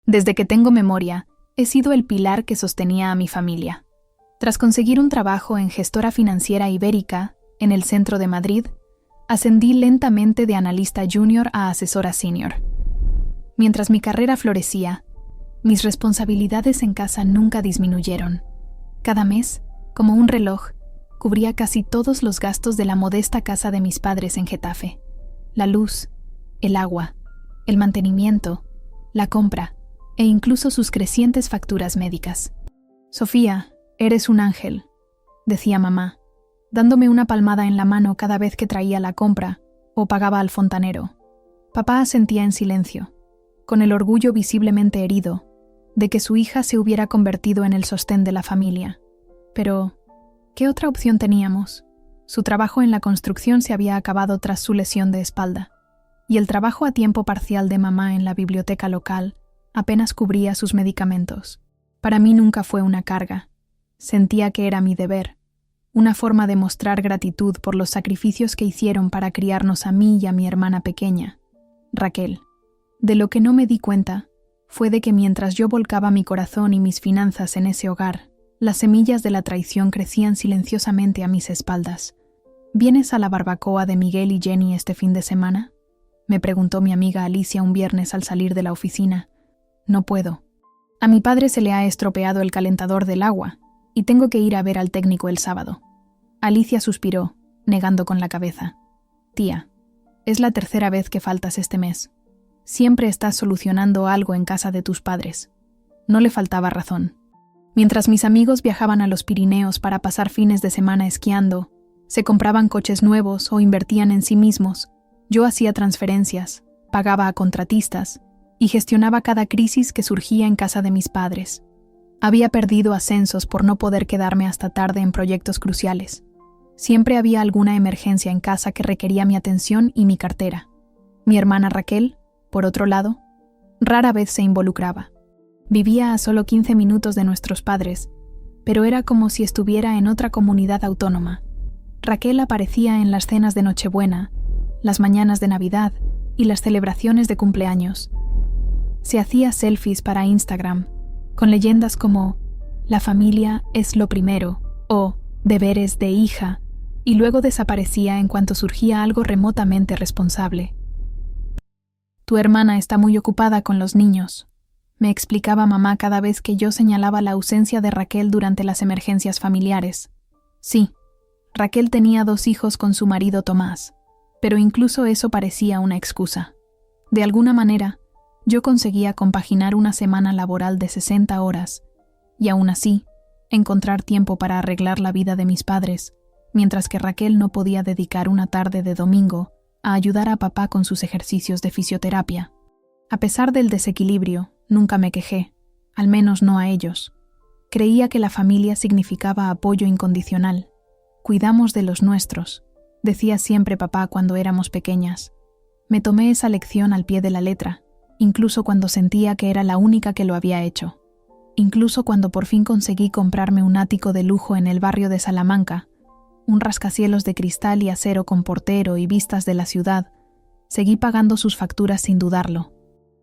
Desde que tengo memoria, he sido el pilar que sostenía a mi familia. Tras conseguir un trabajo en gestora financiera ibérica, en el centro de Madrid, ascendí lentamente de analista junior a asesora senior. Mientras mi carrera florecía, mis responsabilidades en casa nunca disminuyeron. Cada mes, como un reloj, cubría casi todos los gastos de la modesta casa de mis padres en Getafe. La luz, el agua, el mantenimiento, la compra e incluso sus crecientes facturas médicas. «Sofía, eres un ángel», decía mamá, dándome una palmada en la mano cada vez que traía la compra o pagaba al fontanero. Papá asentía en silencio, con el orgullo visiblemente herido de que su hija se hubiera convertido en el sostén de la familia. Pero, ¿qué otra opción teníamos? Su trabajo en la construcción se había acabado tras su lesión de espalda, y el trabajo a tiempo parcial de mamá en la biblioteca local apenas cubría sus medicamentos. Para mí nunca fue una carga. Sentía que era mi deber, una forma de mostrar gratitud por los sacrificios que hicieron para criarnos a mí y a mi hermana pequeña, Raquel. De lo que no me di cuenta fue de que mientras yo volcaba mi corazón y mis finanzas en ese hogar, las semillas de la traición crecían silenciosamente a mis espaldas. «¿Vienes a la barbacoa de Miguel y Jenny este fin de semana?», me preguntó mi amiga Alicia un viernes al salir de la oficina. «No puedo. A mi padre se le ha estropeado el calentador del agua y tengo que ir a ver al técnico el sábado». Alicia suspiró, negando con la cabeza. «Tía, es la tercera vez que faltas este mes. Siempre estás solucionando algo en casa de tus padres». No le faltaba razón. Mientras mis amigos viajaban a los Pirineos para pasar fines de semana esquiando, se compraban coches nuevos o invertían en sí mismos, yo hacía transferencias, pagaba a contratistas y gestionaba cada crisis que surgía en casa de mis padres. Había perdido ascensos por no poder quedarme hasta tarde en proyectos cruciales. Siempre había alguna emergencia en casa que requería mi atención y mi cartera. Mi hermana Raquel, por otro lado, rara vez se involucraba. Vivía a solo 15 minutos de nuestros padres, pero era como si estuviera en otra comunidad autónoma. Raquel aparecía en las cenas de Nochebuena, las mañanas de Navidad y las celebraciones de cumpleaños. Se hacía selfies para Instagram, con leyendas como «La familia es lo primero» o «Deberes de hija», y luego desaparecía en cuanto surgía algo remotamente responsable. «Tu hermana está muy ocupada con los niños», me explicaba mamá cada vez que yo señalaba la ausencia de Raquel durante las emergencias familiares. Sí, Raquel tenía 2 hijos con su marido Tomás, pero incluso eso parecía una excusa. De alguna manera, yo conseguía compaginar una semana laboral de 60 horas, y aún así, encontrar tiempo para arreglar la vida de mis padres, mientras que Raquel no podía dedicar una tarde de domingo a ayudar a papá con sus ejercicios de fisioterapia. A pesar del desequilibrio, nunca me quejé, al menos no a ellos. Creía que la familia significaba apoyo incondicional. «Cuidamos de los nuestros», decía siempre papá cuando éramos pequeñas. Me tomé esa lección al pie de la letra, incluso cuando sentía que era la única que lo había hecho. Incluso cuando por fin conseguí comprarme un ático de lujo en el barrio de Salamanca, un rascacielos de cristal y acero con portero y vistas de la ciudad, seguí pagando sus facturas sin dudarlo.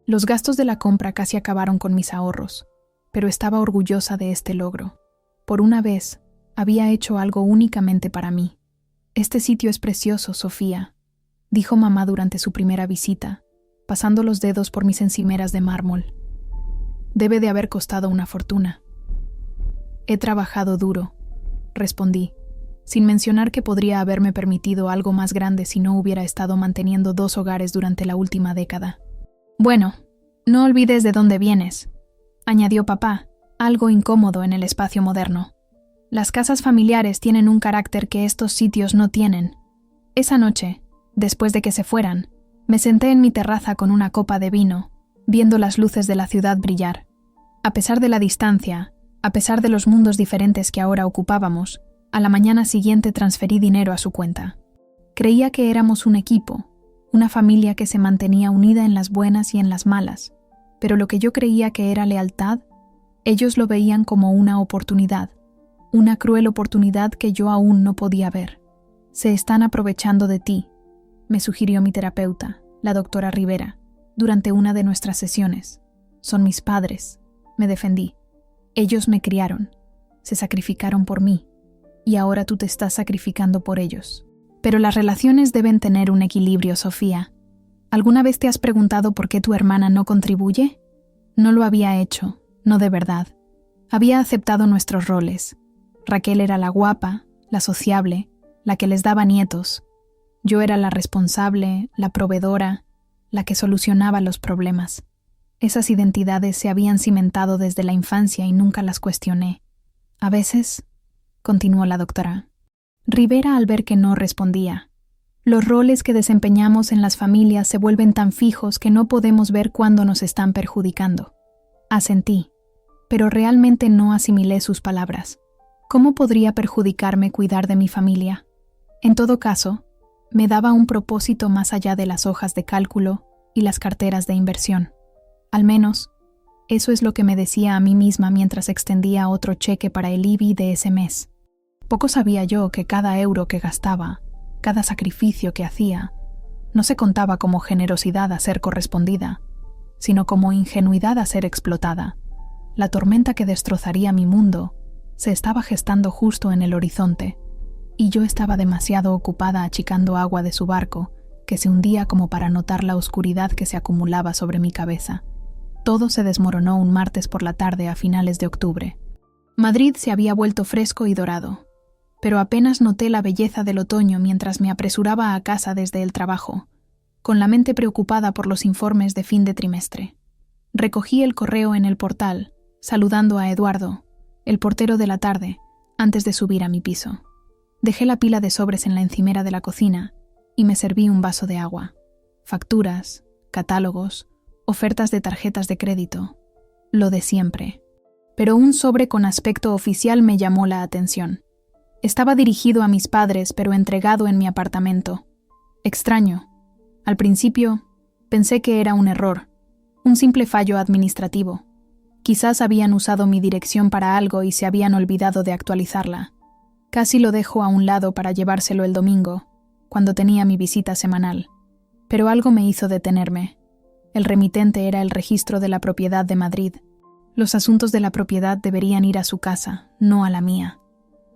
Los gastos de la compra casi acabaron con mis ahorros, pero estaba orgullosa de este logro. Por una vez, había hecho algo únicamente para mí. «Este sitio es precioso, Sofía», dijo mamá durante su primera visita, pasando los dedos por mis encimeras de mármol. «Debe de haber costado una fortuna». «He trabajado duro», respondí, sin mencionar que podría haberme permitido algo más grande si no hubiera estado manteniendo 2 hogares durante la última década. «Bueno, no olvides de dónde vienes», añadió papá, algo incómodo en el espacio moderno. «Las casas familiares tienen un carácter que estos sitios no tienen». Esa noche, después de que se fueran, me senté en mi terraza con una copa de vino, viendo las luces de la ciudad brillar. A pesar de la distancia, a pesar de los mundos diferentes que ahora ocupábamos, a la mañana siguiente transferí dinero a su cuenta. Creía que éramos un equipo, una familia que se mantenía unida en las buenas y en las malas, pero lo que yo creía que era lealtad, ellos lo veían como una oportunidad, una cruel oportunidad que yo aún no podía ver. «Se están aprovechando de ti», me sugirió mi terapeuta, la doctora Rivera, durante una de nuestras sesiones. Son mis padres, me defendí. Ellos me criaron, se sacrificaron por mí, y ahora tú te estás sacrificando por ellos. Pero las relaciones deben tener un equilibrio, Sofía. ¿Alguna vez te has preguntado por qué tu hermana no contribuye? No lo había hecho, no de verdad. Había aceptado nuestros roles. Raquel era la guapa, la sociable, la que les daba nietos. Yo era la responsable, la proveedora, la que solucionaba los problemas. Esas identidades se habían cimentado desde la infancia y nunca las cuestioné. A veces, continuó la doctora, Rivera, al ver que no respondía, los roles que desempeñamos en las familias se vuelven tan fijos que no podemos ver cuándo nos están perjudicando. Asentí, pero realmente no asimilé sus palabras. ¿Cómo podría perjudicarme cuidar de mi familia? En todo caso, me daba un propósito más allá de las hojas de cálculo y las carteras de inversión. Al menos, eso es lo que me decía a mí misma mientras extendía otro cheque para el IBI de ese mes. Poco sabía yo que cada euro que gastaba, cada sacrificio que hacía, no se contaba como generosidad a ser correspondida, sino como ingenuidad a ser explotada. La tormenta que destrozaría mi mundo se estaba gestando justo en el horizonte, y yo estaba demasiado ocupada achicando agua de su barco, que se hundía como para notar la oscuridad que se acumulaba sobre mi cabeza. Todo se desmoronó un martes por la tarde a finales de octubre. Madrid se había vuelto fresco y dorado, pero apenas noté la belleza del otoño mientras me apresuraba a casa desde el trabajo, con la mente preocupada por los informes de fin de trimestre. Recogí el correo en el portal, saludando a Eduardo, el portero de la tarde, antes de subir a mi piso. Dejé la pila de sobres en la encimera de la cocina y me serví un vaso de agua. Facturas, catálogos, ofertas de tarjetas de crédito, lo de siempre. Pero un sobre con aspecto oficial me llamó la atención. Estaba dirigido a mis padres, pero entregado en mi apartamento. Extraño. Al principio, pensé que era un error, un simple fallo administrativo. Quizás habían usado mi dirección para algo y se habían olvidado de actualizarla. Casi lo dejo a un lado para llevárselo el domingo, cuando tenía mi visita semanal. Pero algo me hizo detenerme. El remitente era el registro de la propiedad de Madrid. Los asuntos de la propiedad deberían ir a su casa, no a la mía,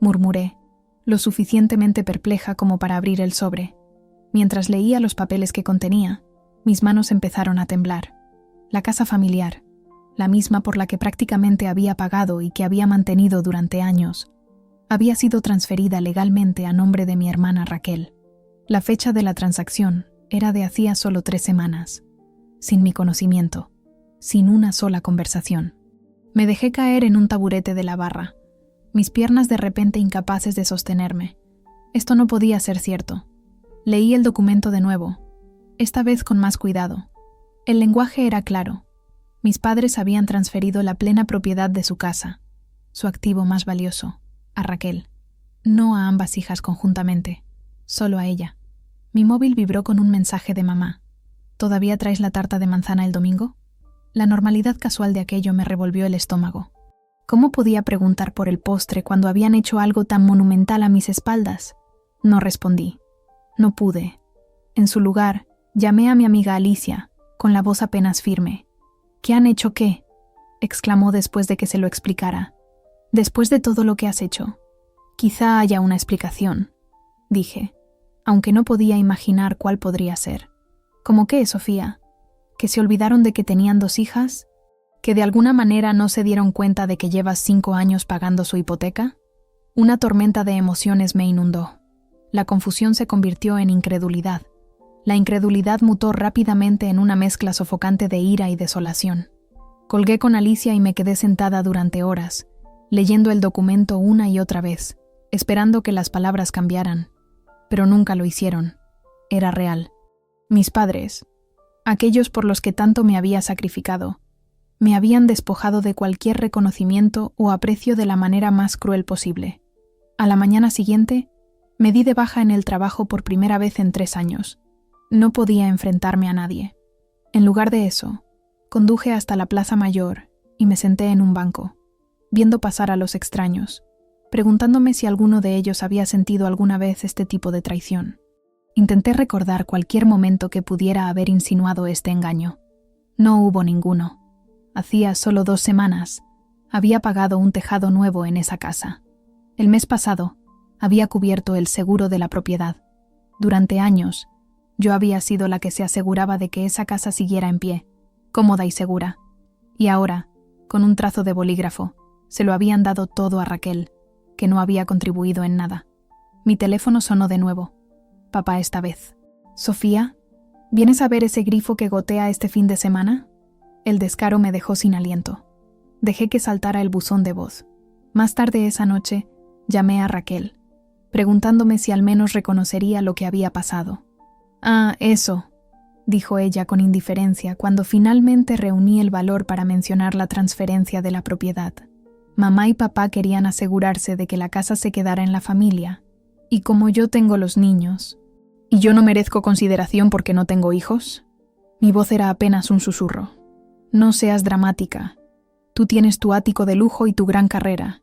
murmuré, lo suficientemente perpleja como para abrir el sobre. Mientras leía los papeles que contenía, mis manos empezaron a temblar. La casa familiar, la misma por la que prácticamente había pagado y que había mantenido durante años, había sido transferida legalmente a nombre de mi hermana Raquel. La fecha de la transacción era de hacía solo 3 semanas. Sin mi conocimiento, sin una sola conversación. Me dejé caer en un taburete de la barra, mis piernas de repente incapaces de sostenerme. Esto no podía ser cierto. Leí el documento de nuevo, esta vez con más cuidado. El lenguaje era claro. Mis padres habían transferido la plena propiedad de su casa, su activo más valioso, a Raquel. No a ambas hijas conjuntamente, solo a ella. Mi móvil vibró con un mensaje de mamá. ¿Todavía traes la tarta de manzana el domingo? La normalidad casual de aquello me revolvió el estómago. ¿Cómo podía preguntar por el postre cuando habían hecho algo tan monumental a mis espaldas? No respondí. No pude. En su lugar, llamé a mi amiga Alicia, con la voz apenas firme. ¿Qué han hecho qué?, exclamó después de que se lo explicara. Después de todo lo que has hecho. Quizá haya una explicación, dije, aunque no podía imaginar cuál podría ser. ¿Cómo qué, Sofía? ¿Que se olvidaron de que tenían 2 hijas? ¿Que de alguna manera no se dieron cuenta de que llevas 5 años pagando su hipoteca? Una tormenta de emociones me inundó. La confusión se convirtió en incredulidad. La incredulidad mutó rápidamente en una mezcla sofocante de ira y desolación. Colgué con Alicia y me quedé sentada durante horas, leyendo el documento una y otra vez, esperando que las palabras cambiaran. Pero nunca lo hicieron. Era real. Mis padres, aquellos por los que tanto me había sacrificado, me habían despojado de cualquier reconocimiento o aprecio de la manera más cruel posible. A la mañana siguiente, me di de baja en el trabajo por primera vez en 3 años. No podía enfrentarme a nadie. En lugar de eso, conduje hasta la Plaza Mayor y me senté en un banco, viendo pasar a los extraños, preguntándome si alguno de ellos había sentido alguna vez este tipo de traición. Intenté recordar cualquier momento que pudiera haber insinuado este engaño. No hubo ninguno. Hacía solo 2 semanas, había pagado un tejado nuevo en esa casa. El mes pasado, había cubierto el seguro de la propiedad. Durante años, yo había sido la que se aseguraba de que esa casa siguiera en pie, cómoda y segura. Y ahora, con un trazo de bolígrafo, se lo habían dado todo a Raquel, que no había contribuido en nada. Mi teléfono sonó de nuevo. Papá esta vez. «Sofía, ¿vienes a ver ese grifo que gotea este fin de semana?» El descaro me dejó sin aliento. Dejé que saltara el buzón de voz. Más tarde esa noche, llamé a Raquel, preguntándome si al menos reconocería lo que había pasado. «Ah, eso», dijo ella con indiferencia cuando finalmente reuní el valor para mencionar la transferencia de la propiedad. Mamá y papá querían asegurarse de que la casa se quedara en la familia, y como yo tengo los niños, ¿y yo no merezco consideración porque no tengo hijos? Mi voz era apenas un susurro. «No seas dramática. Tú tienes tu ático de lujo y tu gran carrera.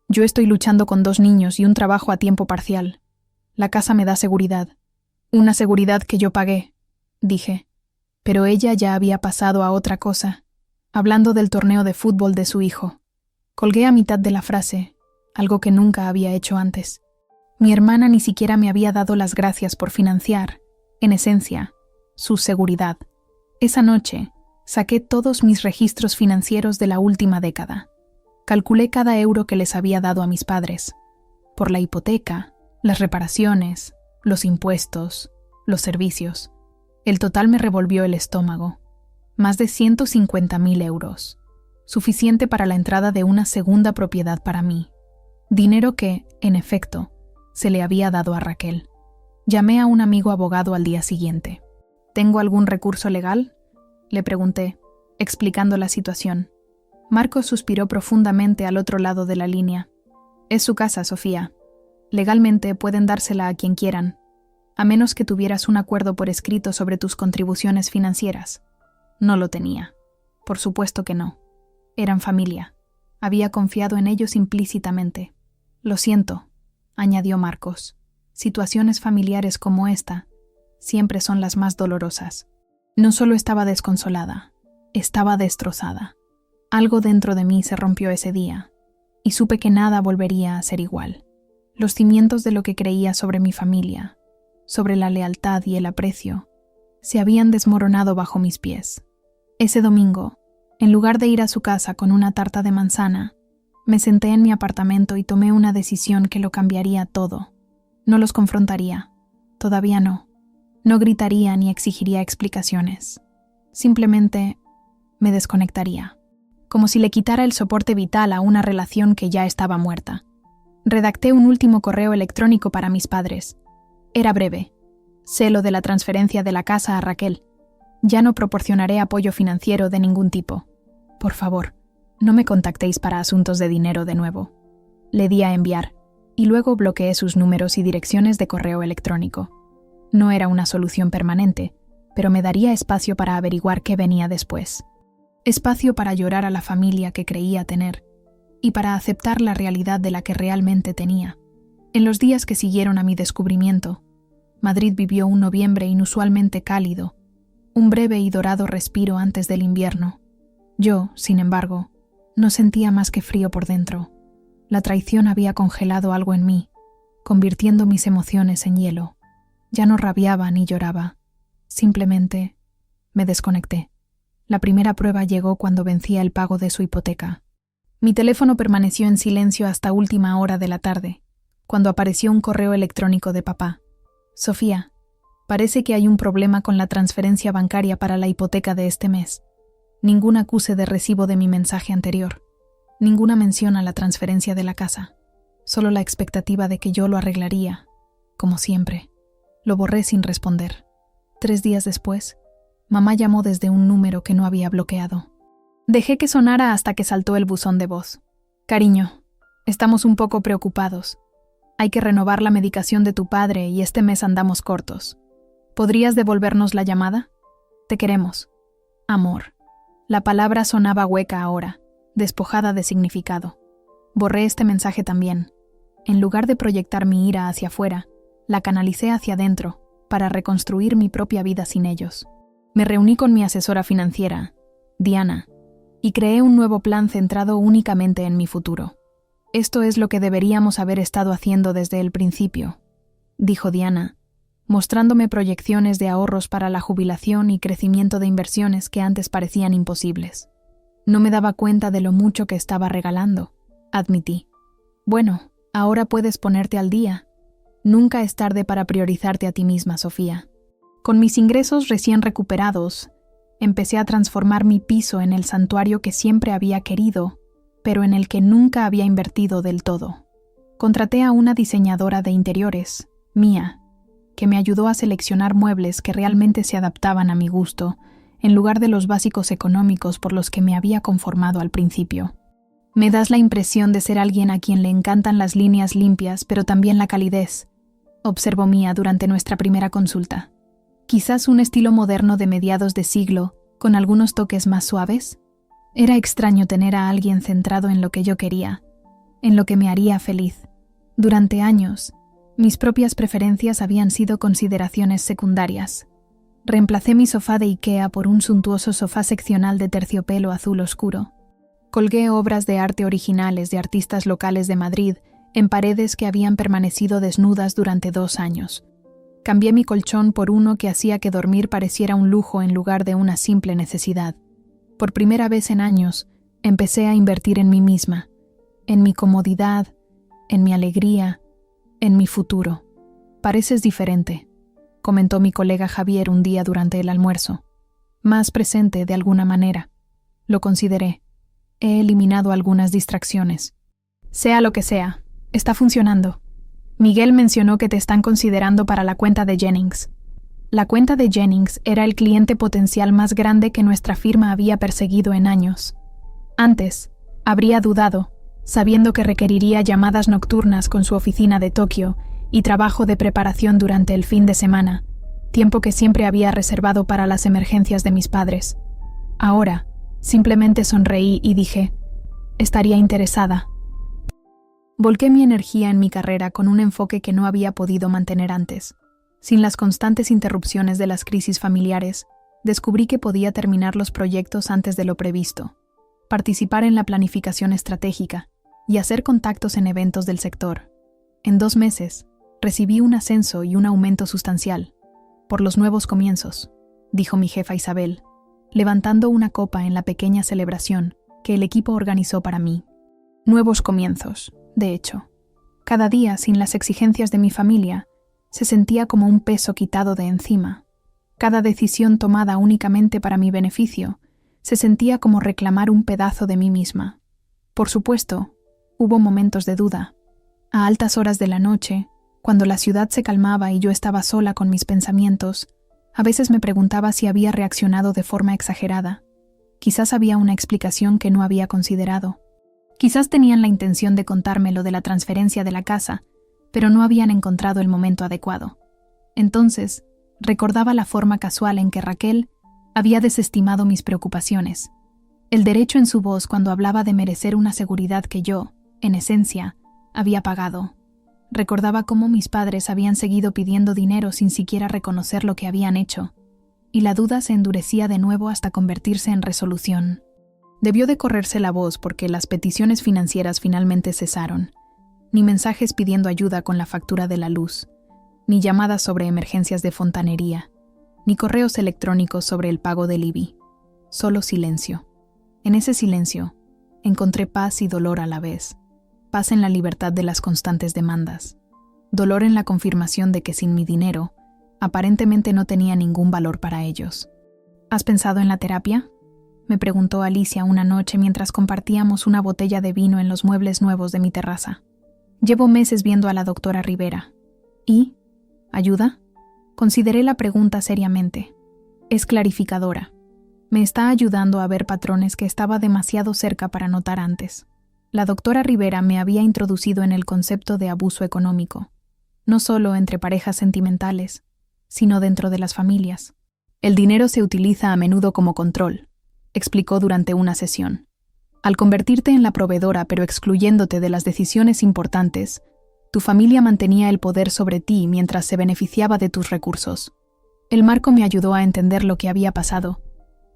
Yo estoy luchando con 2 niños y un trabajo a tiempo parcial. La casa me da seguridad. Una seguridad que yo pagué», dije. Pero ella ya había pasado a otra cosa, hablando del torneo de fútbol de su hijo. Colgué a mitad de la frase, algo que nunca había hecho antes. Mi hermana ni siquiera me había dado las gracias por financiar, en esencia, su seguridad. Esa noche, saqué todos mis registros financieros de la última década. Calculé cada euro que les había dado a mis padres, por la hipoteca, las reparaciones, los impuestos, los servicios. El total me revolvió el estómago. Más de 150.000 euros. Suficiente para la entrada de una segunda propiedad para mí. Dinero que, en efecto, se le había dado a Raquel. Llamé a un amigo abogado al día siguiente. «¿Tengo algún recurso legal?», le pregunté, explicando la situación. Marcos suspiró profundamente al otro lado de la línea. «Es su casa, Sofía. Legalmente pueden dársela a quien quieran, a menos que tuvieras un acuerdo por escrito sobre tus contribuciones financieras». No lo tenía. Por supuesto que no. Eran familia. Había confiado en ellos implícitamente. «Lo siento», añadió Marcos. «Situaciones familiares como esta siempre son las más dolorosas». No solo estaba desconsolada, estaba destrozada. Algo dentro de mí se rompió ese día, y supe que nada volvería a ser igual. Los cimientos de lo que creía sobre mi familia, sobre la lealtad y el aprecio, se habían desmoronado bajo mis pies. Ese domingo, en lugar de ir a su casa con una tarta de manzana, me senté en mi apartamento y tomé una decisión que lo cambiaría todo. No los confrontaría, todavía no. No gritaría ni exigiría explicaciones. Simplemente me desconectaría, como si le quitara el soporte vital a una relación que ya estaba muerta. Redacté un último correo electrónico para mis padres. Era breve. Sé lo de la transferencia de la casa a Raquel. Ya no proporcionaré apoyo financiero de ningún tipo. Por favor, no me contactéis para asuntos de dinero de nuevo. Le di a enviar, y luego bloqueé sus números y direcciones de correo electrónico. No era una solución permanente, pero me daría espacio para averiguar qué venía después. Espacio para llorar a la familia que creía tener, y para aceptar la realidad de la que realmente tenía. En los días que siguieron a mi descubrimiento, Madrid vivió un noviembre inusualmente cálido, un breve y dorado respiro antes del invierno. Yo, sin embargo, no sentía más que frío por dentro. La traición había congelado algo en mí, convirtiendo mis emociones en hielo. Ya no rabiaba ni lloraba. Simplemente me desconecté. La primera prueba llegó cuando vencía el pago de su hipoteca. Mi teléfono permaneció en silencio hasta última hora de la tarde, cuando apareció un correo electrónico de papá. «Sofía, parece que hay un problema con la transferencia bancaria para la hipoteca de este mes. Ningún acuse de recibo de mi mensaje anterior. Ninguna mención a la transferencia de la casa. Solo la expectativa de que yo lo arreglaría, como siempre». Lo borré sin responder. 3 días después, mamá llamó desde un número que no había bloqueado. Dejé que sonara hasta que saltó el buzón de voz. «Cariño, estamos un poco preocupados. Hay que renovar la medicación de tu padre y este mes andamos cortos. ¿Podrías devolvernos la llamada? Te queremos. Amor». La palabra sonaba hueca ahora, despojada de significado. Borré este mensaje también. En lugar de proyectar mi ira hacia afuera, la canalicé hacia adentro para reconstruir mi propia vida sin ellos. Me reuní con mi asesora financiera, Diana, y creé un nuevo plan centrado únicamente en mi futuro. Esto es lo que deberíamos haber estado haciendo desde el principio, dijo Diana, mostrándome proyecciones de ahorros para la jubilación y crecimiento de inversiones que antes parecían imposibles. No me daba cuenta de lo mucho que estaba regalando, admití. Bueno, ahora puedes ponerte al día. Nunca es tarde para priorizarte a ti misma, Sofía. Con mis ingresos recién recuperados, empecé a transformar mi piso en el santuario que siempre había querido, pero en el que nunca había invertido del todo. Contraté a una diseñadora de interiores, Mía, que me ayudó a seleccionar muebles que realmente se adaptaban a mi gusto, en lugar de los básicos económicos por los que me había conformado al principio. Me das la impresión de ser alguien a quien le encantan las líneas limpias, pero también la calidez, observó Mía durante nuestra primera consulta. Quizás un estilo moderno de mediados de siglo, con algunos toques más suaves. Era extraño tener a alguien centrado en lo que yo quería, en lo que me haría feliz. Durante años, mis propias preferencias habían sido consideraciones secundarias. Reemplacé mi sofá de IKEA por un suntuoso sofá seccional de terciopelo azul oscuro. Colgué obras de arte originales de artistas locales de Madrid en paredes que habían permanecido desnudas durante 2 años. Cambié mi colchón por uno que hacía que dormir pareciera un lujo en lugar de una simple necesidad. Por primera vez en años, empecé a invertir en mí misma, en mi comodidad, en mi alegría, en mi futuro. Pareces diferente, comentó mi colega Javier un día durante el almuerzo. Más presente de alguna manera. Lo consideré. He eliminado algunas distracciones. Sea lo que sea, está funcionando. Miguel mencionó que te están considerando para la cuenta de Jennings. La cuenta de Jennings era el cliente potencial más grande que nuestra firma había perseguido en años. Antes, habría dudado, sabiendo que requeriría llamadas nocturnas con su oficina de Tokio y trabajo de preparación durante el fin de semana, tiempo que siempre había reservado para las emergencias de mis padres. Ahora, simplemente sonreí y dije, estaría interesada. Volqué mi energía en mi carrera con un enfoque que no había podido mantener antes. Sin las constantes interrupciones de las crisis familiares, descubrí que podía terminar los proyectos antes de lo previsto, participar en la planificación estratégica y hacer contactos en eventos del sector. En 2 meses, recibí un ascenso y un aumento sustancial. Por los nuevos comienzos, dijo mi jefa Isabel, levantando una copa en la pequeña celebración que el equipo organizó para mí. Nuevos comienzos, de hecho. Cada día, sin las exigencias de mi familia, se sentía como un peso quitado de encima. Cada decisión tomada únicamente para mi beneficio se sentía como reclamar un pedazo de mí misma. Por supuesto, hubo momentos de duda. A altas horas de la noche, cuando la ciudad se calmaba y yo estaba sola con mis pensamientos, a veces me preguntaba si había reaccionado de forma exagerada. Quizás había una explicación que no había considerado. Quizás tenían la intención de contarme lo de la transferencia de la casa, pero no habían encontrado el momento adecuado. Entonces, recordaba la forma casual en que Raquel había desestimado mis preocupaciones, el derecho en su voz cuando hablaba de merecer una seguridad que yo, en esencia, había pagado. Recordaba cómo mis padres habían seguido pidiendo dinero sin siquiera reconocer lo que habían hecho, y la duda se endurecía de nuevo hasta convertirse en resolución. Debió de correrse la voz porque las peticiones financieras finalmente cesaron. Ni mensajes pidiendo ayuda con la factura de la luz, ni llamadas sobre emergencias de fontanería, ni correos electrónicos sobre el pago del IBI. Solo silencio. En ese silencio, encontré paz y dolor a la vez. Paz en la libertad de las constantes demandas. Dolor en la confirmación de que sin mi dinero, aparentemente no tenía ningún valor para ellos. ¿Has pensado en la terapia?, me preguntó Alicia una noche mientras compartíamos una botella de vino en los muebles nuevos de mi terraza. Llevo meses viendo a la doctora Rivera. ¿Y? ¿Ayuda? Consideré la pregunta seriamente. Es clarificadora. Me está ayudando a ver patrones que estaba demasiado cerca para notar antes. La doctora Rivera me había introducido en el concepto de abuso económico, no solo entre parejas sentimentales, sino dentro de las familias. El dinero se utiliza a menudo como control, explicó durante una sesión. Al convertirte en la proveedora pero excluyéndote de las decisiones importantes, tu familia mantenía el poder sobre ti mientras se beneficiaba de tus recursos. El marco me ayudó a entender lo que había pasado,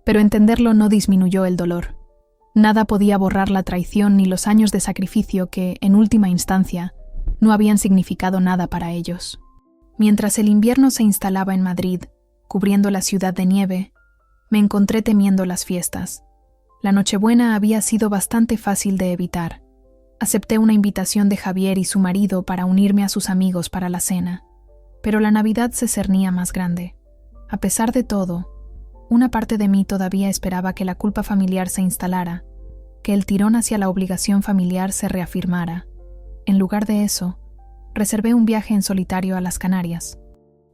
pero entenderlo no disminuyó el dolor. Nada podía borrar la traición ni los años de sacrificio que, en última instancia, no habían significado nada para ellos. Mientras el invierno se instalaba en Madrid, cubriendo la ciudad de nieve, me encontré temiendo las fiestas. La Nochebuena había sido bastante fácil de evitar. Acepté una invitación de Javier y su marido para unirme a sus amigos para la cena, pero la Navidad se cernía más grande. A pesar de todo, una parte de mí todavía esperaba que la culpa familiar se instalara, que el tirón hacia la obligación familiar se reafirmara. En lugar de eso, reservé un viaje en solitario a las Canarias.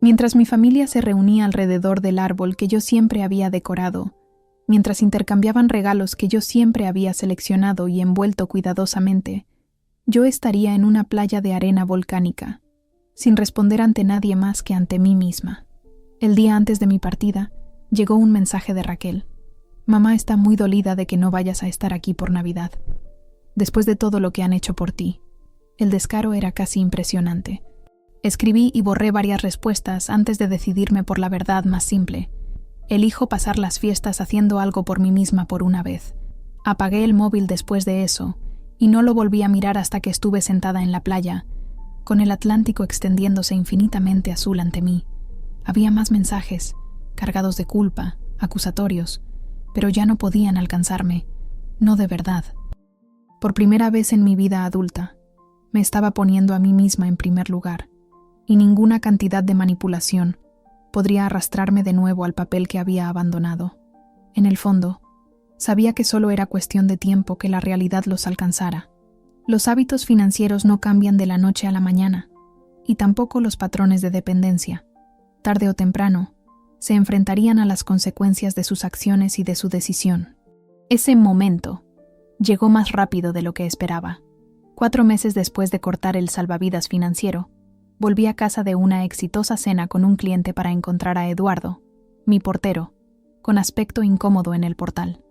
Mientras mi familia se reunía alrededor del árbol que yo siempre había decorado, mientras intercambiaban regalos que yo siempre había seleccionado y envuelto cuidadosamente, yo estaría en una playa de arena volcánica, sin responder ante nadie más que ante mí misma. El día antes de mi partida, llegó un mensaje de Raquel. Mamá está muy dolida de que no vayas a estar aquí por Navidad. Después de todo lo que han hecho por ti. El descaro era casi impresionante. Escribí y borré varias respuestas antes de decidirme por la verdad más simple. Elijo pasar las fiestas haciendo algo por mí misma por una vez. Apagué el móvil después de eso y no lo volví a mirar hasta que estuve sentada en la playa, con el Atlántico extendiéndose infinitamente azul ante mí. Había más mensajes, cargados de culpa, acusatorios, pero ya no podían alcanzarme, no de verdad. Por primera vez en mi vida adulta, me estaba poniendo a mí misma en primer lugar, y ninguna cantidad de manipulación podría arrastrarme de nuevo al papel que había abandonado. En el fondo, sabía que solo era cuestión de tiempo que la realidad los alcanzara. Los hábitos financieros no cambian de la noche a la mañana, y tampoco los patrones de dependencia. Tarde o temprano, se enfrentarían a las consecuencias de sus acciones y de su decisión. Ese momento llegó más rápido de lo que esperaba. 4 meses después de cortar el salvavidas financiero, volví a casa de una exitosa cena con un cliente para encontrar a Eduardo, mi portero, con aspecto incómodo en el portal.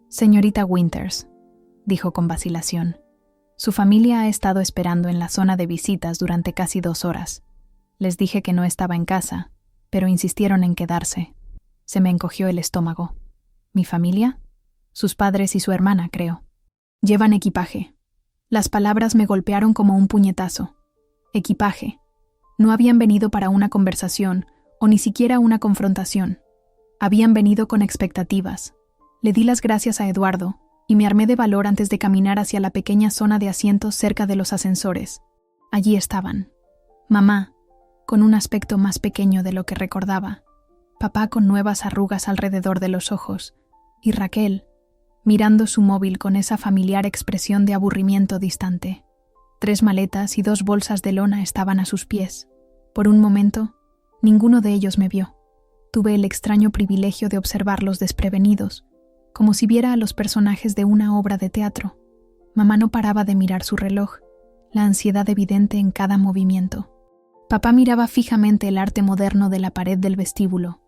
«Señorita Winters», dijo con vacilación. «Su familia ha estado esperando en la zona de visitas durante casi 2 horas. Les dije que no estaba en casa, pero insistieron en quedarse». Se me encogió el estómago. ¿Mi familia? Sus padres y su hermana, creo. «Llevan equipaje». Las palabras me golpearon como un puñetazo. Equipaje. No habían venido para una conversación o ni siquiera una confrontación. Habían venido con expectativas. Le di las gracias a Eduardo y me armé de valor antes de caminar hacia la pequeña zona de asientos cerca de los ascensores. Allí estaban. Mamá, con un aspecto más pequeño de lo que recordaba. Papá con nuevas arrugas alrededor de los ojos. Y Raquel, mirando su móvil con esa familiar expresión de aburrimiento distante. 3 maletas y 2 bolsas de lona estaban a sus pies. Por un momento, ninguno de ellos me vio. Tuve el extraño privilegio de observarlos desprevenidos, como si viera a los personajes de una obra de teatro. Mamá no paraba de mirar su reloj, la ansiedad evidente en cada movimiento. Papá miraba fijamente el arte moderno de la pared del vestíbulo.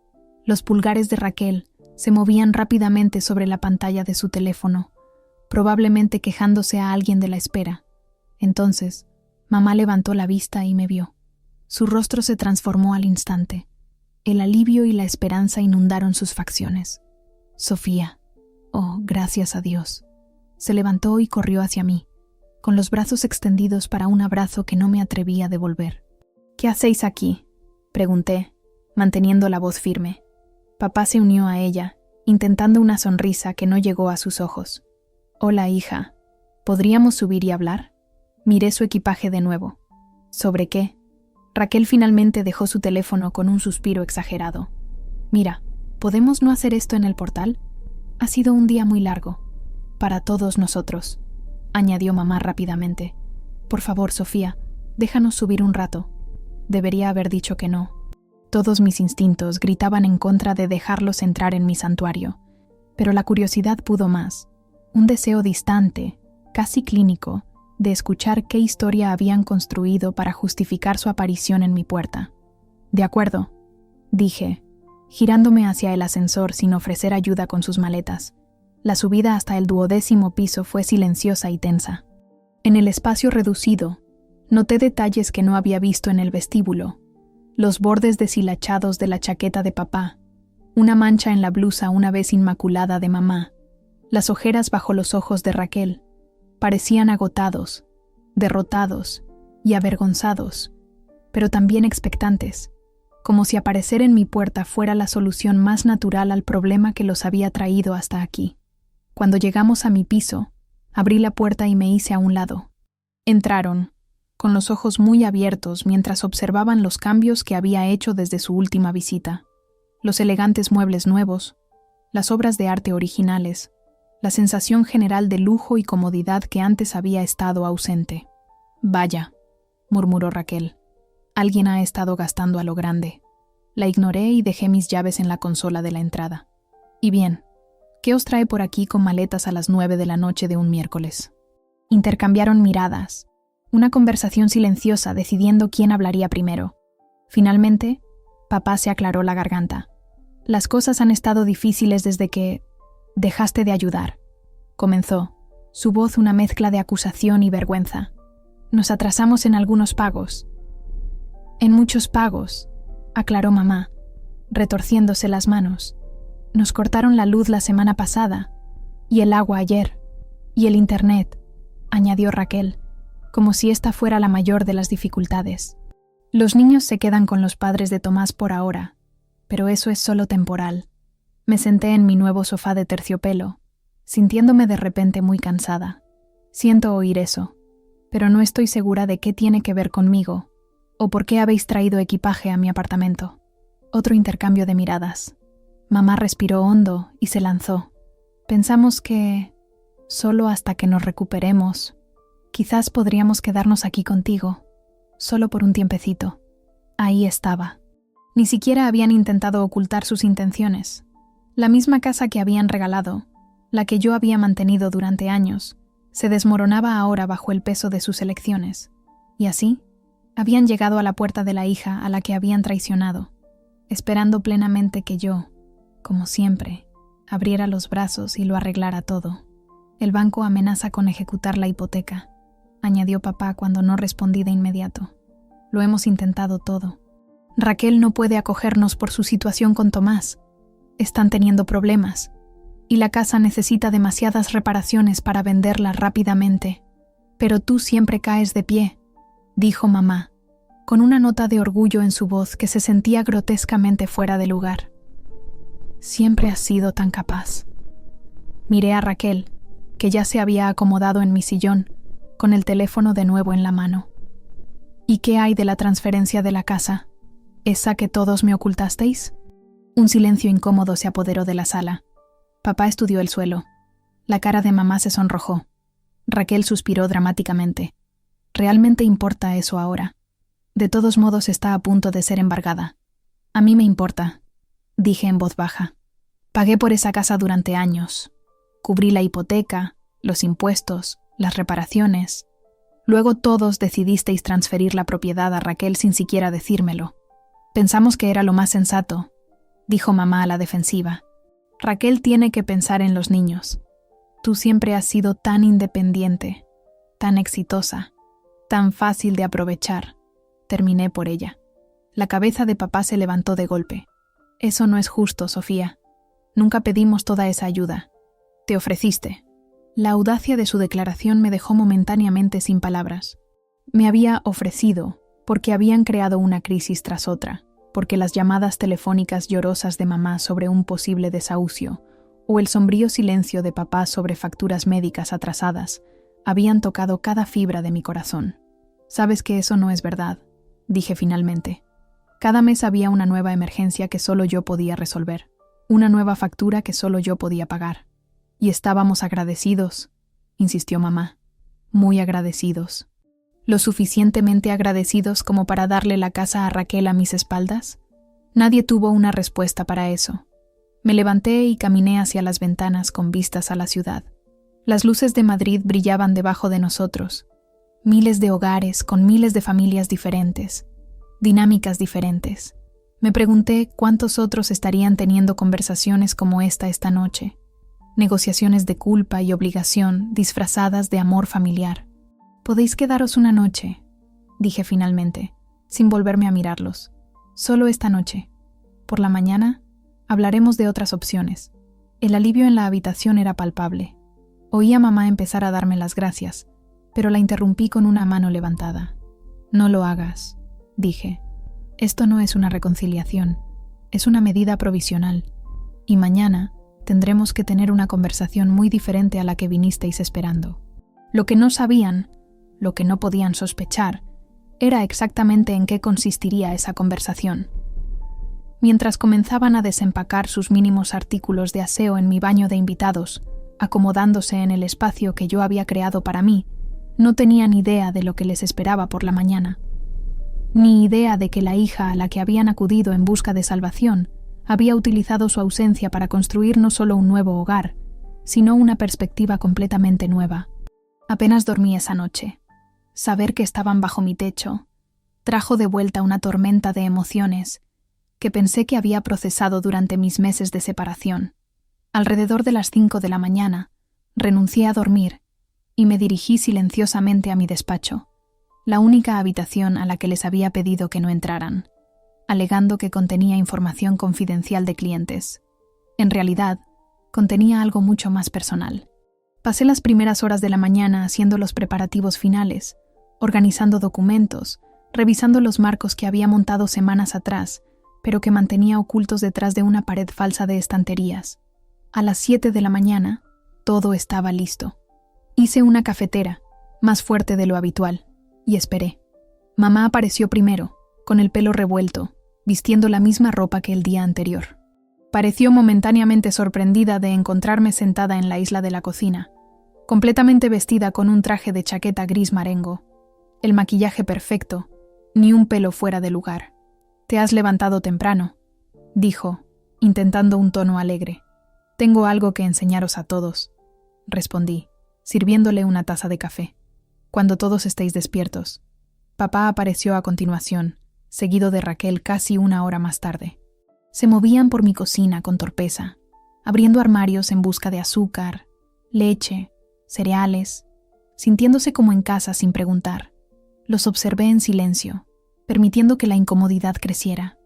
Los pulgares de Raquel se movían rápidamente sobre la pantalla de su teléfono, probablemente quejándose a alguien de la espera. Entonces, mamá levantó la vista y me vio. Su rostro se transformó al instante. El alivio y la esperanza inundaron sus facciones. «Sofía, oh, gracias a Dios». Se levantó y corrió hacia mí, con los brazos extendidos para un abrazo que no me atreví a devolver. «¿Qué hacéis aquí?», pregunté, manteniendo la voz firme. Papá se unió a ella, intentando una sonrisa que no llegó a sus ojos. «Hola, hija. ¿Podríamos subir y hablar?». Miré su equipaje de nuevo. ¿Sobre qué? Raquel finalmente dejó su teléfono con un suspiro exagerado. «Mira, ¿podemos no hacer esto en el portal? Ha sido un día muy largo. Para todos nosotros», añadió mamá rápidamente. «Por favor, Sofía, déjanos subir un rato». Debería haber dicho que no. Todos mis instintos gritaban en contra de dejarlos entrar en mi santuario. Pero la curiosidad pudo más. Un deseo distante, casi clínico, de escuchar qué historia habían construido para justificar su aparición en mi puerta. «De acuerdo», dije, girándome hacia el ascensor sin ofrecer ayuda con sus maletas. La subida hasta el 12º piso fue silenciosa y tensa. En el espacio reducido, noté detalles que no había visto en el vestíbulo. Los bordes deshilachados de la chaqueta de papá, una mancha en la blusa una vez inmaculada de mamá, Las ojeras bajo los ojos de Raquel parecían agotados, derrotados y avergonzados, pero también expectantes, como si aparecer en mi puerta fuera la solución más natural al problema que los había traído hasta aquí. Cuando llegamos a mi piso, abrí la puerta y me hice a un lado. Entraron, con los ojos muy abiertos mientras observaban los cambios que había hecho desde su última visita. Los elegantes muebles nuevos, las obras de arte originales, la sensación general de lujo y comodidad que antes había estado ausente. «Vaya», murmuró Raquel, «alguien ha estado gastando a lo grande». La ignoré y dejé mis llaves en la consola de la entrada. «Y bien, ¿qué os trae por aquí con maletas a las 9 de la noche de un miércoles?» Intercambiaron miradas, una conversación silenciosa decidiendo quién hablaría primero. Finalmente, papá se aclaró la garganta. «Las cosas han estado difíciles desde que dejaste de ayudar», comenzó, su voz una mezcla de acusación y vergüenza. «Nos atrasamos en algunos pagos». «En muchos pagos», aclaró mamá, retorciéndose las manos. «Nos cortaron la luz la semana pasada, y el agua ayer, y el internet», añadió Raquel, como si esta fuera la mayor de las dificultades. «Los niños se quedan con los padres de Tomás por ahora, pero eso es solo temporal». Me senté en mi nuevo sofá de terciopelo, sintiéndome de repente muy cansada. Siento oír eso, pero no estoy segura de qué tiene que ver conmigo, o por qué habéis traído equipaje a mi apartamento. Otro intercambio de miradas. Mamá respiró hondo y se lanzó. Pensamos que, solo hasta que nos recuperemos, quizás podríamos quedarnos aquí contigo, solo por un tiempecito. Ahí estaba. Ni siquiera habían intentado ocultar sus intenciones. La misma casa que habían regalado, la que yo había mantenido durante años, se desmoronaba ahora bajo el peso de sus elecciones. Y así, habían llegado a la puerta de la hija a la que habían traicionado, esperando plenamente que yo, como siempre, abriera los brazos y lo arreglara todo. «El banco amenaza con ejecutar la hipoteca», añadió papá cuando no respondí de inmediato. «Lo hemos intentado todo. Raquel no puede acogernos por su situación con Tomás. Están teniendo problemas, y la casa necesita demasiadas reparaciones para venderla rápidamente. Pero tú siempre caes de pie», dijo mamá, con una nota de orgullo en su voz que se sentía grotescamente fuera de lugar. «Siempre has sido tan capaz». Miré a Raquel, que ya se había acomodado en mi sillón, con el teléfono de nuevo en la mano. «¿Y qué hay de la transferencia de la casa? ¿Esa que todos me ocultasteis?» Un silencio incómodo se apoderó de la sala. Papá estudió el suelo. La cara de mamá se sonrojó. Raquel suspiró dramáticamente. «¿Realmente importa eso ahora? De todos modos está a punto de ser embargada». «A mí me importa», dije en voz baja. «Pagué por esa casa durante años. Cubrí la hipoteca, los impuestos, las reparaciones. Luego todos decidisteis transferir la propiedad a Raquel sin siquiera decírmelo. Pensamos que era lo más sensato», dijo mamá a la defensiva. «Raquel tiene que pensar en los niños. Tú siempre has sido tan independiente, tan exitosa, tan fácil de aprovechar». Terminé por ella. La cabeza de papá se levantó de golpe. «Eso no es justo, Sofía. Nunca pedimos toda esa ayuda. Te ofreciste». La audacia de su declaración me dejó momentáneamente sin palabras. Me había ofrecido porque habían creado una crisis tras otra, porque las llamadas telefónicas llorosas de mamá sobre un posible desahucio o el sombrío silencio de papá sobre facturas médicas atrasadas habían tocado cada fibra de mi corazón. «Sabes que eso no es verdad», dije finalmente. Cada mes había una nueva emergencia que solo yo podía resolver, una nueva factura que solo yo podía pagar. «Y estábamos agradecidos», insistió mamá, «muy agradecidos». ¿Lo suficientemente agradecidos como para darle la casa a Raquel a mis espaldas? Nadie tuvo una respuesta para eso. Me levanté y caminé hacia las ventanas con vistas a la ciudad. Las luces de Madrid brillaban debajo de nosotros. Miles de hogares con miles de familias diferentes, dinámicas diferentes. Me pregunté cuántos otros estarían teniendo conversaciones como esta noche. Negociaciones de culpa y obligación disfrazadas de amor familiar. «Podéis quedaros una noche», dije finalmente, sin volverme a mirarlos. «Solo esta noche. Por la mañana hablaremos de otras opciones. El alivio en la habitación era palpable. Oí a mamá empezar a darme las gracias, pero la interrumpí con una mano levantada. «No lo hagas», dije. «Esto no es una reconciliación, es una medida provisional, y mañana tendremos que tener una conversación muy diferente a la que vinisteis esperando». Lo que no sabían, lo que no podían sospechar, era exactamente en qué consistiría esa conversación. Mientras comenzaban a desempacar sus mínimos artículos de aseo en mi baño de invitados, acomodándose en el espacio que yo había creado para mí, no tenían idea de lo que les esperaba por la mañana. Ni idea de que la hija a la que habían acudido en busca de salvación había utilizado su ausencia para construir no solo un nuevo hogar, sino una perspectiva completamente nueva. Apenas dormí esa noche. Saber que estaban bajo mi techo trajo de vuelta una tormenta de emociones que pensé que había procesado durante mis meses de separación. Alrededor de las 5 de la mañana, renuncié a dormir y me dirigí silenciosamente a mi despacho, la única habitación a la que les había pedido que no entraran, alegando que contenía información confidencial de clientes. En realidad, contenía algo mucho más personal. Pasé las primeras horas de la mañana haciendo los preparativos finales, organizando documentos, revisando los marcos que había montado semanas atrás, pero que mantenía ocultos detrás de una pared falsa de estanterías. A las 7 de la mañana, todo estaba listo. Hice una cafetera, más fuerte de lo habitual, y esperé. Mamá apareció primero, con el pelo revuelto, vistiendo la misma ropa que el día anterior. Pareció momentáneamente sorprendida de encontrarme sentada en la isla de la cocina, completamente vestida con un traje de chaqueta gris marengo, el maquillaje perfecto, ni un pelo fuera de lugar. «Te has levantado temprano», dijo, intentando un tono alegre. «Tengo algo que enseñaros a todos», respondí, sirviéndole una taza de café. «Cuando todos estéis despiertos». Papá apareció a continuación, seguido de Raquel casi una hora más tarde. Se movían por mi cocina con torpeza, abriendo armarios en busca de azúcar, leche, cereales, sintiéndose como en casa sin preguntar. Los observé en silencio, permitiendo que la incomodidad creciera.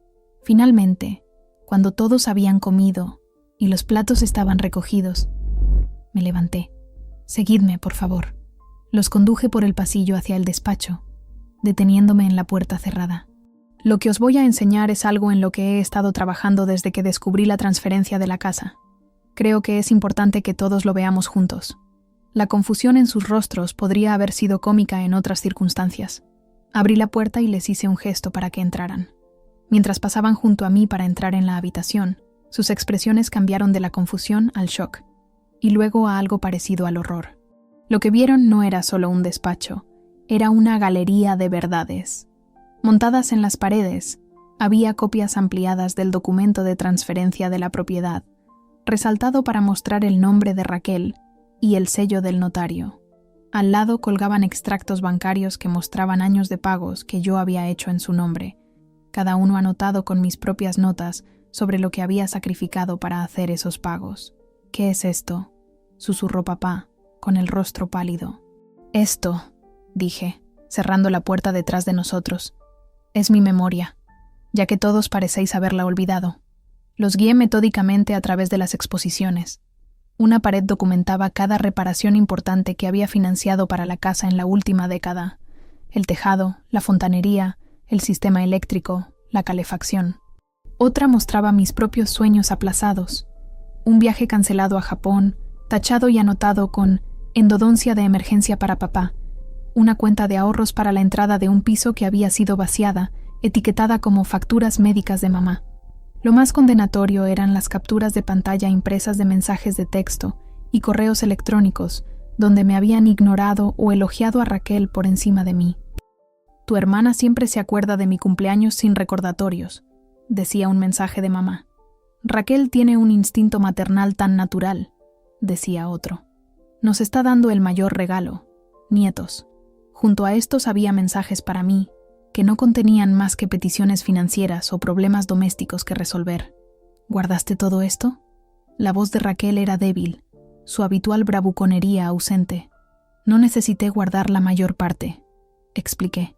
Finalmente, cuando todos habían comido y los platos estaban recogidos, me levanté. «Seguidme, por favor». Los conduje por el pasillo hacia el despacho, deteniéndome en la puerta cerrada. «Lo que os voy a enseñar es algo en lo que he estado trabajando desde que descubrí la transferencia de la casa. Creo que es importante que todos lo veamos juntos». La confusión en sus rostros podría haber sido cómica en otras circunstancias. Abrí la puerta y les hice un gesto para que entraran. Mientras pasaban junto a mí para entrar en la habitación, sus expresiones cambiaron de la confusión al shock, y luego a algo parecido al horror. Lo que vieron no era solo un despacho, era una galería de verdades. Montadas en las paredes, había copias ampliadas del documento de transferencia de la propiedad, resaltado para mostrar el nombre de Raquel y el sello del notario. Al lado colgaban extractos bancarios que mostraban años de pagos que yo había hecho en su nombre, cada uno anotado con mis propias notas sobre lo que había sacrificado para hacer esos pagos. «¿Qué es esto?», susurró papá, con el rostro pálido. «Esto», dije, cerrando la puerta detrás de nosotros, «es mi memoria, ya que todos parecéis haberla olvidado». Los guié metódicamente a través de las exposiciones. Una pared documentaba cada reparación importante que había financiado para la casa en la última década: el tejado, la fontanería, el sistema eléctrico, la calefacción. Otra mostraba mis propios sueños aplazados: un viaje cancelado a Japón, tachado y anotado con endodoncia de emergencia para papá, una cuenta de ahorros para la entrada de un piso que había sido vaciada, etiquetada como facturas médicas de mamá. Lo más condenatorio eran las capturas de pantalla impresas de mensajes de texto y correos electrónicos donde me habían ignorado o elogiado a Raquel por encima de mí. «Tu hermana siempre se acuerda de mi cumpleaños sin recordatorios», decía un mensaje de mamá. «Raquel tiene un instinto maternal tan natural», decía otro. «Nos está dando el mayor regalo, nietos». Junto a estos había mensajes para mí, que no contenían más que peticiones financieras o problemas domésticos que resolver. «¿Guardaste todo esto?». La voz de Raquel era débil, su habitual bravuconería ausente. «No necesité guardar la mayor parte», expliqué.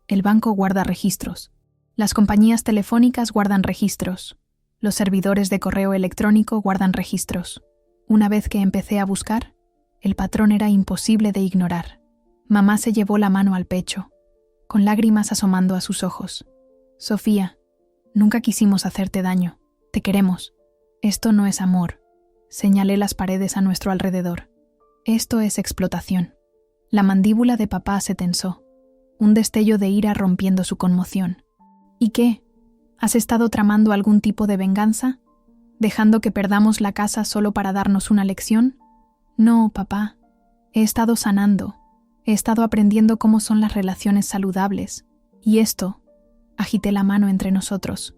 «El banco guarda registros. Las compañías telefónicas guardan registros. Los servidores de correo electrónico guardan registros. Una vez que empecé a buscar, el patrón era imposible de ignorar. Mamá se llevó la mano al pecho, con lágrimas asomando a sus ojos. Sofía, nunca quisimos hacerte daño. Te queremos. Esto no es amor. Señalé las paredes a nuestro alrededor. Esto es explotación. La mandíbula de papá se tensó, un destello de ira rompiendo su conmoción. ¿Y qué? ¿Has estado tramando algún tipo de venganza? ¿Dejando que perdamos la casa solo para darnos una lección? No, papá. He estado sanando. He estado aprendiendo cómo son las relaciones saludables. Y esto, agité la mano entre nosotros,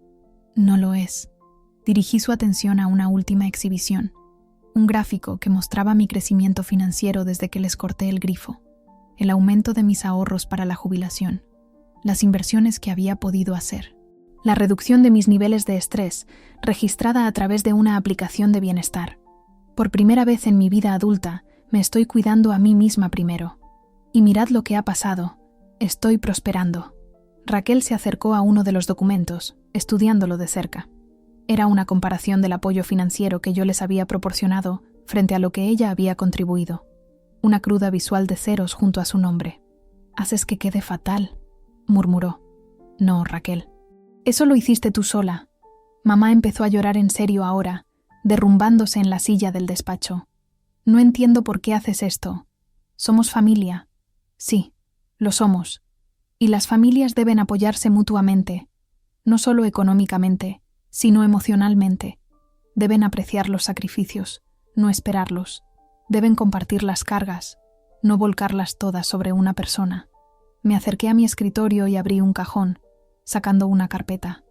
no lo es. Dirigí su atención a una última exhibición, un gráfico que mostraba mi crecimiento financiero desde que les corté el grifo, el aumento de mis ahorros para la jubilación, las inversiones que había podido hacer, la reducción de mis niveles de estrés registrada a través de una aplicación de bienestar. Por primera vez en mi vida adulta, me estoy cuidando a mí misma primero. Y mirad lo que ha pasado. Estoy prosperando. Raquel se acercó a uno de los documentos, estudiándolo de cerca. Era una comparación del apoyo financiero que yo les había proporcionado frente a lo que ella había contribuido. Una cruda visual de ceros junto a su nombre. «Haces que quede fatal», murmuró. «No, Raquel. Eso lo hiciste tú sola». Mamá empezó a llorar en serio ahora, derrumbándose en la silla del despacho. «No entiendo por qué haces esto. Somos familia». «Sí, lo somos. Y las familias deben apoyarse mutuamente, no solo económicamente, sino emocionalmente. Deben apreciar los sacrificios, no esperarlos. Deben compartir las cargas, no volcarlas todas sobre una persona». Me acerqué a mi escritorio y abrí un cajón, sacando una carpeta.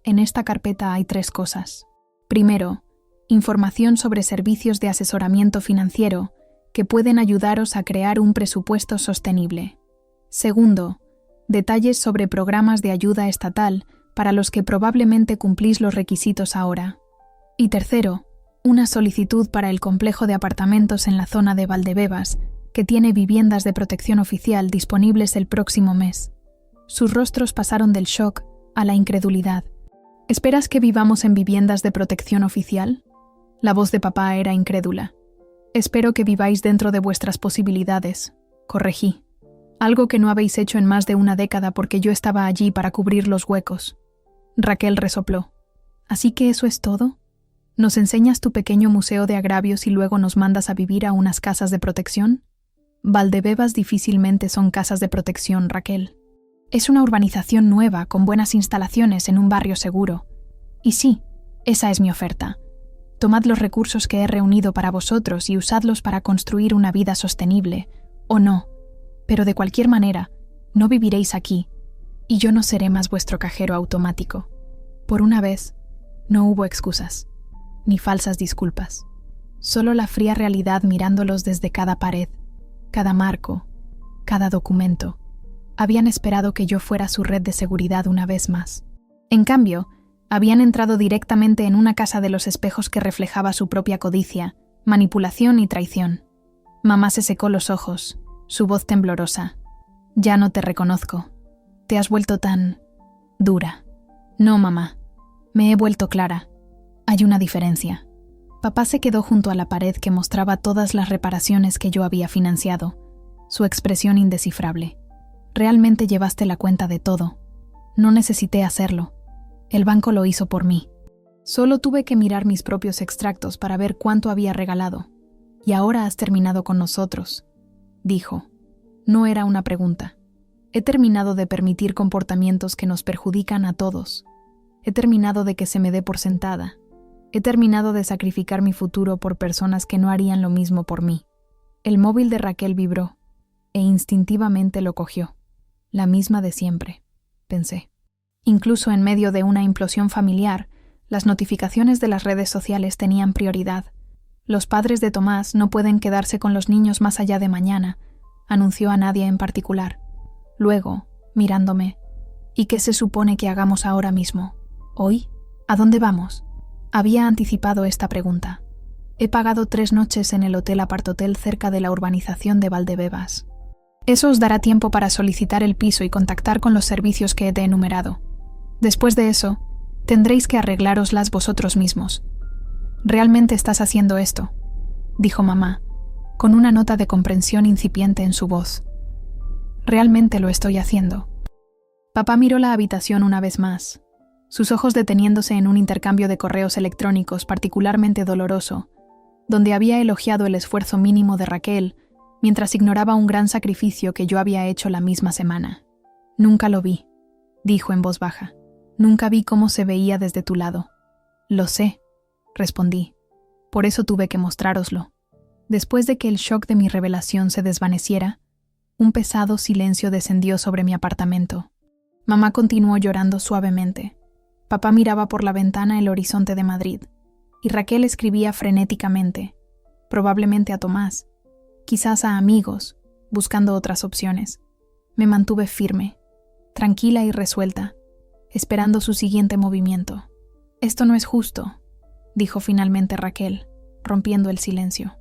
En esta carpeta hay 3 cosas. Primero, información sobre servicios de asesoramiento financiero que pueden ayudaros a crear un presupuesto sostenible. Segundo, detalles sobre programas de ayuda estatal para los que probablemente cumplís los requisitos ahora. Y tercero, una solicitud para el complejo de apartamentos en la zona de Valdebebas, que tiene viviendas de protección oficial disponibles el próximo mes. Sus rostros pasaron del shock a la incredulidad. ¿Esperas que vivamos en viviendas de protección oficial? La voz de papá era incrédula. Espero que viváis dentro de vuestras posibilidades, corregí. Algo que no habéis hecho en más de una década porque yo estaba allí para cubrir los huecos. Raquel resopló. ¿Así que eso es todo? ¿Nos enseñas tu pequeño museo de agravios y luego nos mandas a vivir a unas casas de protección? Valdebebas difícilmente son casas de protección, Raquel. Es una urbanización nueva con buenas instalaciones en un barrio seguro. Y sí, esa es mi oferta. Tomad los recursos que he reunido para vosotros y usadlos para construir una vida sostenible, o no. Pero de cualquier manera, no viviréis aquí, y yo no seré más vuestro cajero automático. Por una vez, no hubo excusas, ni falsas disculpas. Solo la fría realidad mirándolos desde cada pared, cada marco, cada documento. Habían esperado que yo fuera su red de seguridad una vez más. En cambio, habían entrado directamente en una casa de los espejos que reflejaba su propia codicia, manipulación y traición. Mamá se secó los ojos, su voz temblorosa. «Ya no te reconozco. Te has vuelto tan... dura». «No, mamá. Me he vuelto clara. Hay una diferencia». Papá se quedó junto a la pared que mostraba todas las reparaciones que yo había financiado, su expresión indescifrable. «Realmente llevaste la cuenta de todo. No necesité hacerlo. El banco lo hizo por mí. Solo tuve que mirar mis propios extractos para ver cuánto había regalado. Y ahora has terminado con nosotros», dijo. No era una pregunta. He terminado de permitir comportamientos que nos perjudican a todos. He terminado de que se me dé por sentada. He terminado de sacrificar mi futuro por personas que no harían lo mismo por mí. El móvil de Raquel vibró, e instintivamente lo cogió. La misma de siempre, pensé. Incluso en medio de una implosión familiar, las notificaciones de las redes sociales tenían prioridad. Los padres de Tomás no pueden quedarse con los niños más allá de mañana, anunció a nadie en particular. Luego, mirándome, ¿y qué se supone que hagamos ahora mismo? ¿Hoy? ¿A dónde vamos? Había anticipado esta pregunta. He pagado 3 noches en el Hotel Apartotel cerca de la urbanización de Valdebebas. Eso os dará tiempo para solicitar el piso y contactar con los servicios que te he enumerado. Después de eso, tendréis que arreglároslas vosotros mismos. ¿Realmente estás haciendo esto? dijo mamá, con una nota de comprensión incipiente en su voz. Realmente lo estoy haciendo. Papá miró la habitación una vez más, sus ojos deteniéndose en un intercambio de correos electrónicos particularmente doloroso, donde había elogiado el esfuerzo mínimo de Raquel, mientras ignoraba un gran sacrificio que yo había hecho la misma semana. Nunca lo vi, dijo en voz baja. Nunca vi cómo se veía desde tu lado. Lo sé, respondí. Por eso tuve que mostrároslo. Después de que el shock de mi revelación se desvaneciera, un pesado silencio descendió sobre mi apartamento. Mamá continuó llorando suavemente. Papá miraba por la ventana el horizonte de Madrid, y Raquel escribía frenéticamente, probablemente a Tomás, quizás a amigos, buscando otras opciones. Me mantuve firme, tranquila y resuelta, esperando su siguiente movimiento. Esto no es justo, dijo finalmente Raquel, rompiendo el silencio.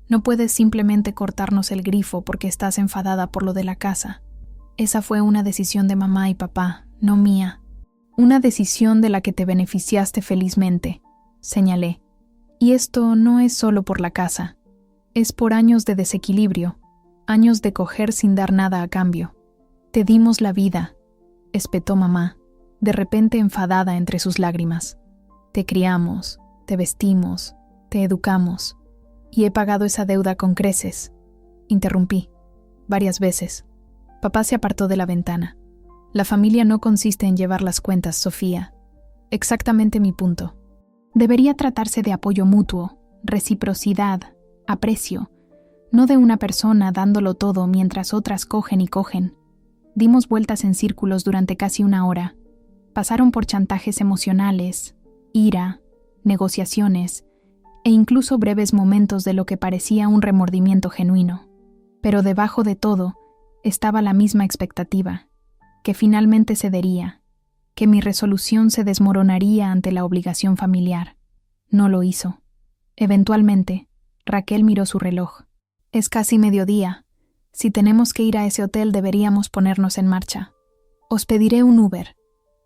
No puedes simplemente cortarnos el grifo porque estás enfadada por lo de la casa. Esa fue una decisión de mamá y papá, no mía. Una decisión de la que te beneficiaste felizmente, señalé. Y esto no es solo por la casa. Es por años de desequilibrio, años de coger sin dar nada a cambio. Te dimos la vida, espetó mamá, de repente enfadada entre sus lágrimas. Te criamos, te vestimos, te educamos, y he pagado esa deuda con creces. Interrumpí, varias veces. Papá se apartó de la ventana. La familia no consiste en llevar las cuentas, Sofía. Exactamente mi punto. Debería tratarse de apoyo mutuo, reciprocidad, aprecio, no de una persona dándolo todo mientras otras cogen y cogen. Dimos vueltas en círculos durante casi una hora. Pasaron por chantajes emocionales, ira, negociaciones e incluso breves momentos de lo que parecía un remordimiento genuino. Pero debajo de todo estaba la misma expectativa, que finalmente cedería, que mi resolución se desmoronaría ante la obligación familiar. No lo hizo. Eventualmente, Raquel miró su reloj. Es casi mediodía. Si tenemos que ir a ese hotel deberíamos ponernos en marcha. Os pediré un Uber,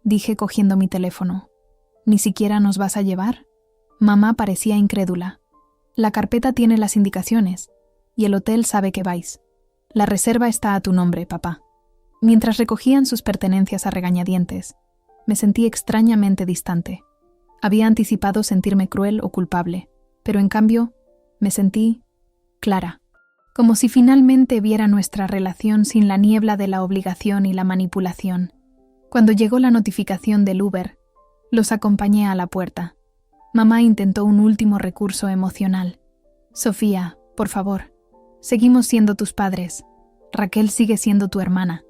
dije cogiendo mi teléfono. ¿Ni siquiera nos vas a llevar? Mamá parecía incrédula. La carpeta tiene las indicaciones, y el hotel sabe que vais. La reserva está a tu nombre, papá. Mientras recogían sus pertenencias a regañadientes, me sentí extrañamente distante. Había anticipado sentirme cruel o culpable, pero en cambio, me sentí clara, como si finalmente viera nuestra relación sin la niebla de la obligación y la manipulación. Cuando llegó la notificación del Uber, los acompañé a la puerta. Mamá intentó un último recurso emocional. Sofía, por favor, seguimos siendo tus padres. Raquel sigue siendo tu hermana.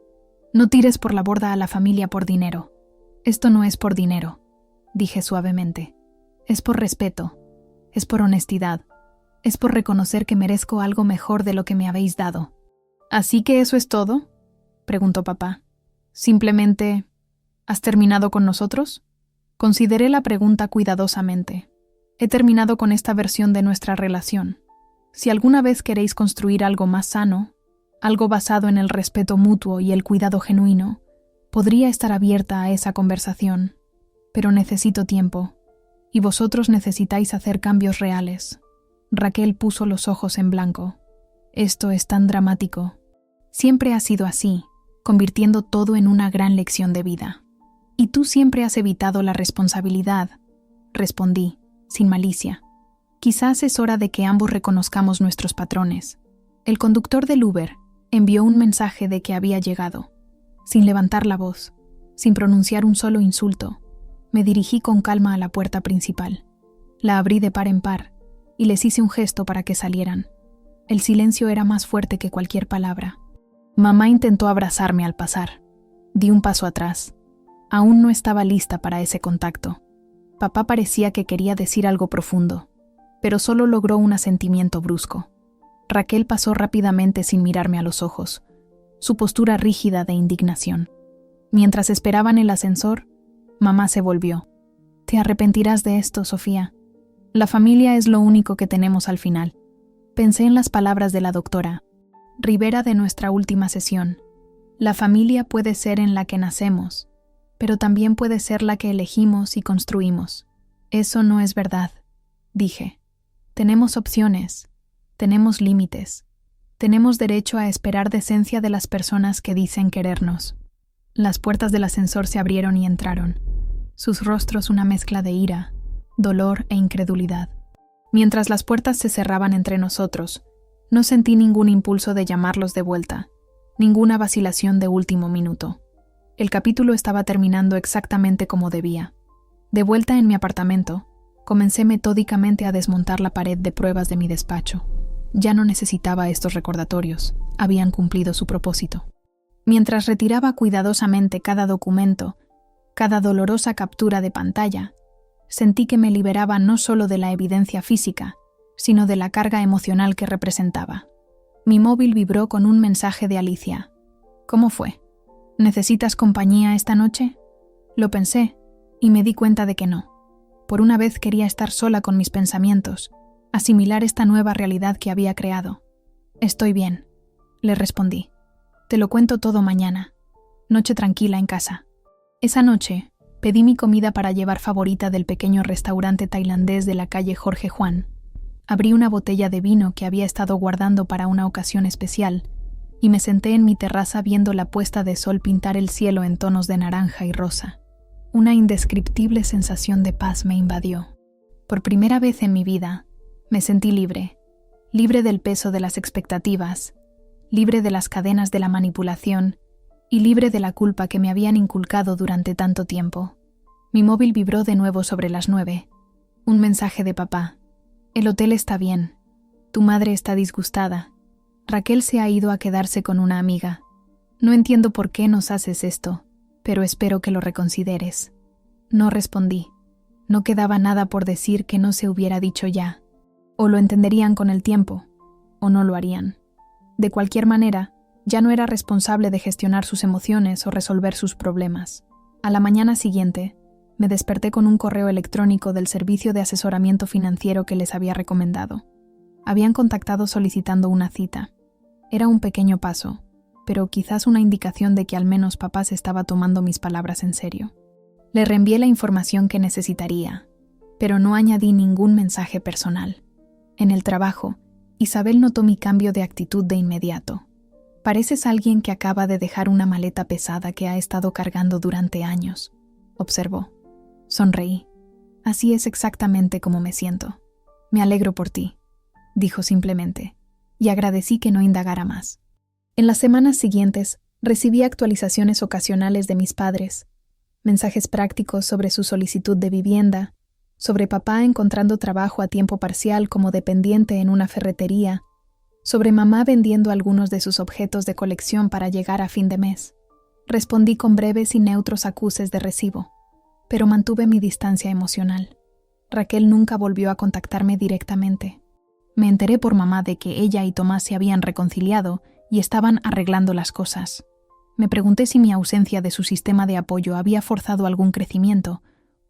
No tires por la borda a la familia por dinero. Esto no es por dinero, dije suavemente. Es por respeto, es por honestidad, es por reconocer que merezco algo mejor de lo que me habéis dado. ¿Así que eso es todo?, preguntó papá. ¿Simplemente has terminado con nosotros? Consideré la pregunta cuidadosamente. He terminado con esta versión de nuestra relación. Si alguna vez queréis construir algo más sano, algo basado en el respeto mutuo y el cuidado genuino, podría estar abierta a esa conversación. Pero necesito tiempo, y vosotros necesitáis hacer cambios reales. Raquel puso los ojos en blanco. Esto es tan dramático. Siempre ha sido así, convirtiendo todo en una gran lección de vida. Y tú siempre has evitado la responsabilidad, respondí, sin malicia. Quizás es hora de que ambos reconozcamos nuestros patrones. El conductor del Uber envió un mensaje de que había llegado. Sin levantar la voz, sin pronunciar un solo insulto, me dirigí con calma a la puerta principal. La abrí de par en par y les hice un gesto para que salieran. El silencio era más fuerte que cualquier palabra. Mamá intentó abrazarme al pasar. Di un paso atrás. Aún no estaba lista para ese contacto. Papá parecía que quería decir algo profundo, pero solo logró un asentimiento brusco. Raquel pasó rápidamente sin mirarme a los ojos, su postura rígida de indignación. Mientras esperaban el ascensor, mamá se volvió. Te arrepentirás de esto, Sofía. La familia es lo único que tenemos al final. Pensé en las palabras de la doctora Rivera de nuestra última sesión. La familia puede ser en la que nacemos, pero también puede ser la que elegimos y construimos. Eso no es verdad, dije. Tenemos opciones, Tenemos límites. Tenemos derecho a esperar decencia de las personas que dicen querernos. Las puertas del ascensor se abrieron y entraron. Sus rostros una mezcla de ira, dolor e incredulidad. Mientras las puertas se cerraban entre nosotros, no sentí ningún impulso de llamarlos de vuelta, ninguna vacilación de último minuto. El capítulo estaba terminando exactamente como debía. De vuelta en mi apartamento, comencé metódicamente a desmontar la pared de pruebas de mi despacho. Ya no necesitaba estos recordatorios, habían cumplido su propósito. Mientras retiraba cuidadosamente cada documento, cada dolorosa captura de pantalla, sentí que me liberaba no solo de la evidencia física, sino de la carga emocional que representaba. Mi móvil vibró con un mensaje de Alicia. ¿Cómo fue? ¿Necesitas compañía esta noche? Lo pensé, y me di cuenta de que no. Por una vez quería estar sola con mis pensamientos, asimilar esta nueva realidad que había creado. Estoy bien, le respondí. Te lo cuento todo mañana. Noche tranquila en casa. Esa noche, pedí mi comida para llevar favorita del pequeño restaurante tailandés de la calle Jorge Juan. Abrí una botella de vino que había estado guardando para una ocasión especial y me senté en mi terraza viendo la puesta de sol pintar el cielo en tonos de naranja y rosa. Una indescriptible sensación de paz me invadió. Por primera vez en mi vida, me sentí libre, libre del peso de las expectativas, libre de las cadenas de la manipulación y libre de la culpa que me habían inculcado durante tanto tiempo. Mi móvil vibró de nuevo sobre las 9. Un mensaje de papá. El hotel está bien. Tu madre está disgustada. Raquel se ha ido a quedarse con una amiga. No entiendo por qué nos haces esto, pero espero que lo reconsideres. No respondí. No quedaba nada por decir que no se hubiera dicho ya. O lo entenderían con el tiempo, o no lo harían. De cualquier manera, ya no era responsable de gestionar sus emociones o resolver sus problemas. A la mañana siguiente, me desperté con un correo electrónico del servicio de asesoramiento financiero que les había recomendado. Habían contactado solicitando una cita. Era un pequeño paso, pero quizás una indicación de que al menos papá se estaba tomando mis palabras en serio. Le reenvié la información que necesitaría, pero no añadí ningún mensaje personal. En el trabajo, Isabel notó mi cambio de actitud de inmediato. Pareces alguien que acaba de dejar una maleta pesada que ha estado cargando durante años, observó. Sonreí. Así es exactamente como me siento. Me alegro por ti, dijo simplemente, y agradecí que no indagara más. En las semanas siguientes, recibí actualizaciones ocasionales de mis padres, mensajes prácticos sobre su solicitud de vivienda, sobre papá encontrando trabajo a tiempo parcial como dependiente en una ferretería, sobre mamá vendiendo algunos de sus objetos de colección para llegar a fin de mes. Respondí con breves y neutros acuses de recibo, pero mantuve mi distancia emocional. Raquel nunca volvió a contactarme directamente. Me enteré por mamá de que ella y Tomás se habían reconciliado y estaban arreglando las cosas. Me pregunté si mi ausencia de su sistema de apoyo había forzado algún crecimiento,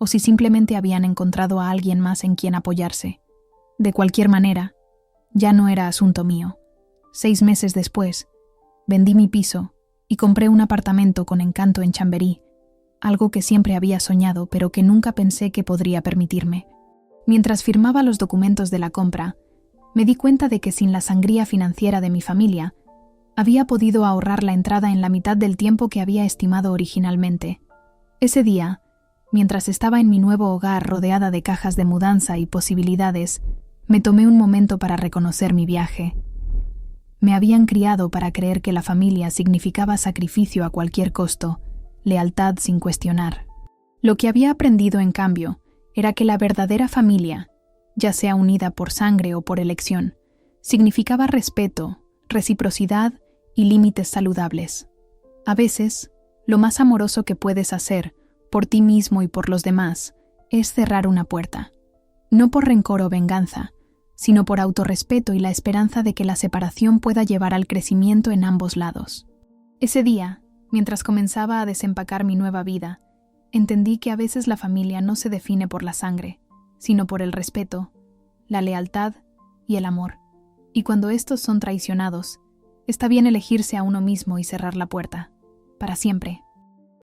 o si simplemente habían encontrado a alguien más en quien apoyarse. De cualquier manera, ya no era asunto mío. 6 meses después, vendí mi piso y compré un apartamento con encanto en Chamberí, algo que siempre había soñado pero que nunca pensé que podría permitirme. Mientras firmaba los documentos de la compra, me di cuenta de que sin la sangría financiera de mi familia, había podido ahorrar la entrada en la mitad del tiempo que había estimado originalmente. Ese día, mientras estaba en mi nuevo hogar rodeada de cajas de mudanza y posibilidades, me tomé un momento para reconocer mi viaje. Me habían criado para creer que la familia significaba sacrificio a cualquier costo, lealtad sin cuestionar. Lo que había aprendido, en cambio, era que la verdadera familia, ya sea unida por sangre o por elección, significaba respeto, reciprocidad y límites saludables. A veces, lo más amoroso que puedes hacer, por ti mismo y por los demás, es cerrar una puerta. No por rencor o venganza, sino por autorrespeto y la esperanza de que la separación pueda llevar al crecimiento en ambos lados. Ese día, mientras comenzaba a desempacar mi nueva vida, entendí que a veces la familia no se define por la sangre, sino por el respeto, la lealtad y el amor. Y cuando estos son traicionados, está bien elegirse a uno mismo y cerrar la puerta, para siempre.